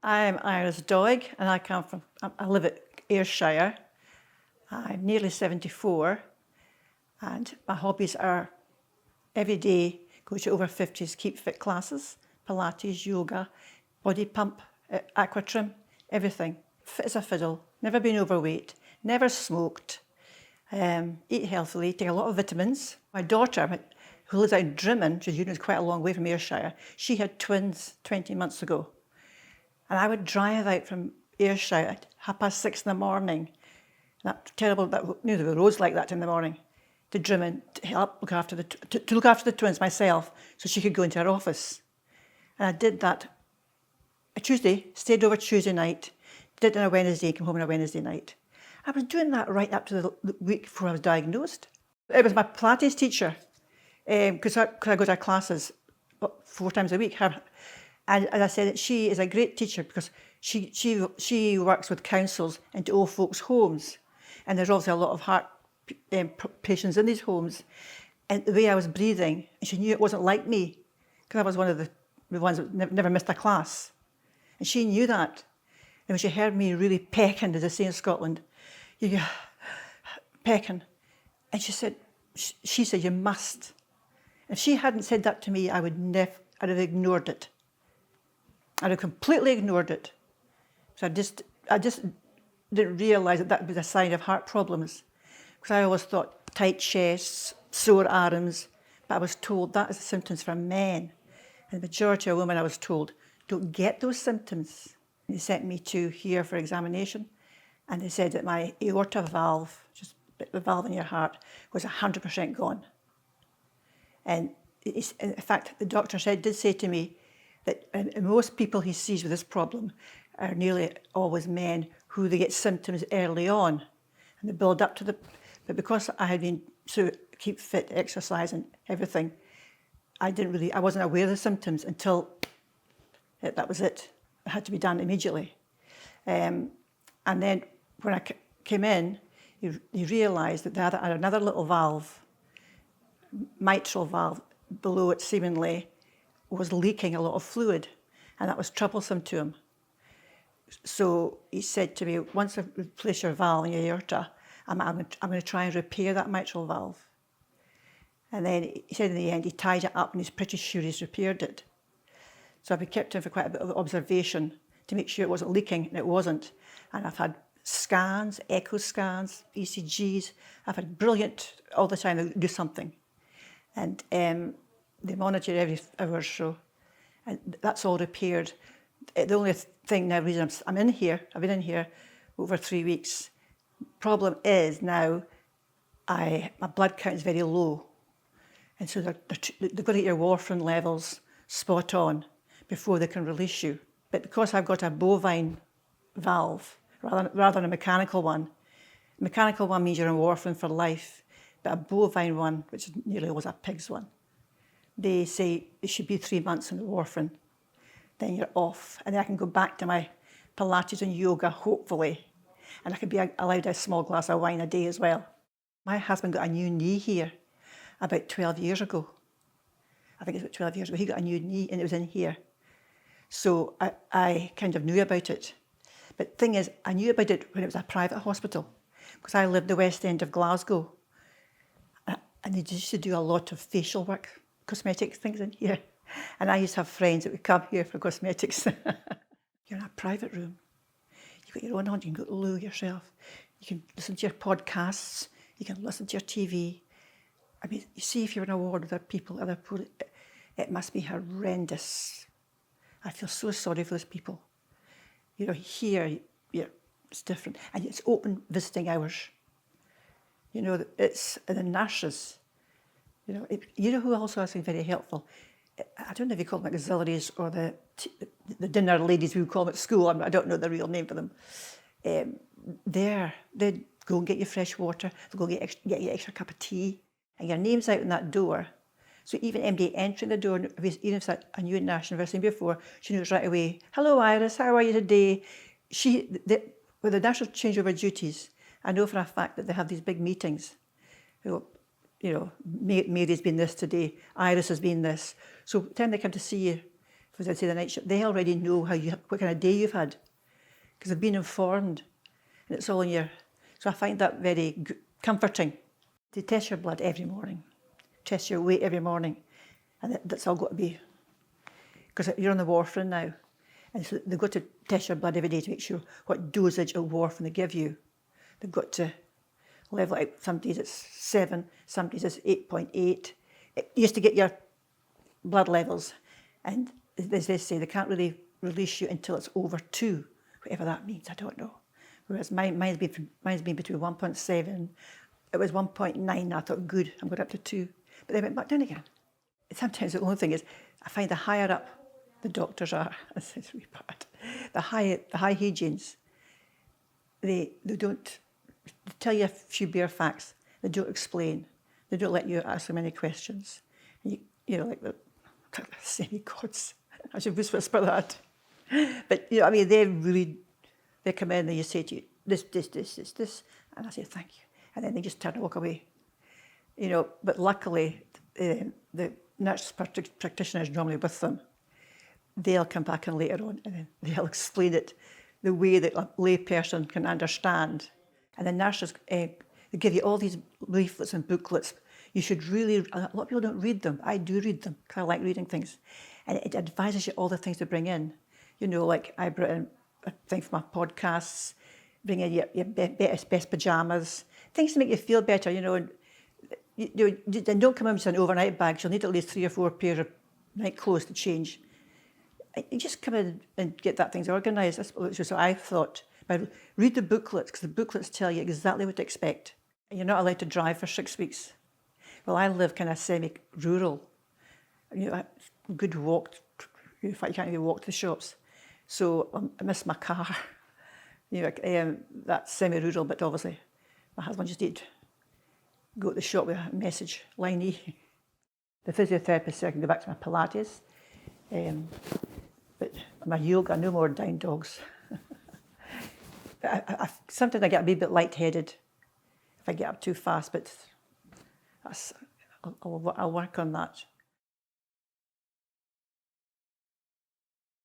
I'm Iris Doig and I live at Ayrshire. I'm nearly 74 and my hobbies are every day go to over 50s keep fit classes, Pilates, yoga, body pump, aqua trim, everything. Fit as a fiddle, never been overweight, never smoked, eat healthily, take a lot of vitamins. My daughter, who lives out in Drimmen, which is quite a long way from Ayrshire, she had twins 20 months ago. And I would drive out from Ayrshire at 6:30 in the morning. That terrible, there were roads like that in the morning, to Drimmen to help look after the twins myself, so she could go into her office. And I did that a Tuesday, stayed over Tuesday night, did it on a Wednesday, came home on a Wednesday night. I was doing that right up to the week before I was diagnosed. It was my Pilates teacher, because I go to her classes 4 times a week. And as I said, she is a great teacher because she works with councils into old folks' homes. And there's obviously a lot of heart patients in these homes. And the way I was breathing, and she knew it wasn't like me, because I was one of the ones that never missed a class. And she knew that. And when she heard me really pecking, as they say in Scotland, you go, pecking. And she said, you must. If she hadn't said that to me, I'd have ignored it. I'd have completely ignored it. So I just didn't realise that was a sign of heart problems. Because I always thought tight chests, sore arms, but I was told that is the symptoms for men. And the majority of women, I was told, don't get those symptoms. They sent me to here for examination, and they said that my aorta valve, just the valve in your heart, was 100% gone. And in fact, the doctor did say to me that most people he sees with this problem are nearly always men who they get symptoms early on, and they build up to but because I had been to keep fit, exercise and everything, I wasn't aware of the symptoms until that was it. It had to be done immediately. And then when I came in, he realised that they had another little valve, mitral valve, below it seemingly, was leaking a lot of fluid, and that was troublesome to him. So he said to me, once I replace your valve in your aorta, I'm going to try and repair that mitral valve. And then he said in the end, he tied it up and he's pretty sure he's repaired it. So I've been kept in for quite a bit of observation to make sure it wasn't leaking, and it wasn't. And I've had scans, echo scans, ECGs. I've had brilliant, all the time, they do something. And they monitor every hour or so. And that's all repaired. The only thing now, reason I'm in here, I've been in here over 3 weeks. Problem is now, my blood count is very low. And so they've got to get your warfarin levels spot on before they can release you. But because I've got a bovine valve rather than a mechanical one means you're on warfarin for life, but a bovine one, which is nearly always a pig's one, they say it should be 3 months on the warfarin, then you're off. And then I can go back to my Pilates and yoga, hopefully. And I can be allowed a small glass of wine a day as well. My husband got a new knee here about 12 years ago. I think it's about 12 years ago. He got a new knee and it was in here. So I kind of knew about it. But the thing is, I knew about it when it was a private hospital, because I lived the West End of Glasgow. And they used to do a lot of facial work, cosmetic things in here. And I used to have friends that would come here for cosmetics. You're in a private room. You've got your own hand, you can go to the loo yourself. You can listen to your podcasts, you can listen to your TV. I mean, you see if you're in a ward with other people, it must be horrendous. I feel so sorry for those people. You know, here, it's different. And it's open visiting hours. You know, it's the nurses. You know who also has been very helpful? I don't know if you call them auxiliaries or the dinner ladies, we would call them at school. I don't know the real name for them. They'd go and get you fresh water. They'll go get you an extra cup of tea. And your name's out in that door. So even MD entering the door, even if it's a new nurse you've never seen before, she knows right away, hello Iris, how are you today? When the nurses change over duties, I know for a fact that they have these big meetings. You know, Mary's been this today, Iris has been this. So by the time they come to see you, as I say, the night shift, they already know what kind of day you've had, because they've been informed, and it's all in your. So I find that very comforting. They test your blood every morning, test your weight every morning, and that's all got to be, because you're on the warfarin now, and so they've got to test your blood every day to make sure what dosage of warfarin they give you. They've got to level it out. Some days it's 7, some days it's 8.8. It used to get your blood levels, and as they say, they can't really release you until it's over 2, whatever that means, I don't know. Whereas mine's been between 1.7, it was 1.9, I thought, good, I'm going up to 2. But they went back down again. Sometimes the only thing is, I find the higher up the doctors are, this is really bad, the high hygienists, they don't tell you a few bare facts, they don't explain, they don't let you ask them any questions. You know, like the semi-gods, I should whisper that. But, you know, I mean, they come in and you say to you, this, and I say, thank you. And then they just turn and walk away. You know, but luckily, the nurse practitioner is normally with them. They'll come back in later on and then they'll explain it the way that a lay person can understand. And the nurses, they give you all these leaflets and booklets. You should really, a lot of people don't read them. I do read them, because I like reading things. And it advises you all the things to bring in. You know, like I brought in a thing for my podcasts, bring in your best pyjamas, things to make you feel better, you know. And don't come in with an overnight bag. You'll need at least 3 or 4 pairs of night clothes to change. You just come in and get that things organised. That's what I thought. But read the booklets, because the booklets tell you exactly what to expect. And you're not allowed to drive for 6 weeks. Well, I live kind of semi-rural. You know, a good walk. In fact, you can't even walk to the shops. So I miss my car. You know, that's semi-rural, but obviously my husband just did go to the shop with a message, line E. The physiotherapist said I can go back to my Pilates. But my yoga, no more down dogs. Sometimes I get a wee bit lightheaded if I get up too fast, but I'll work on that.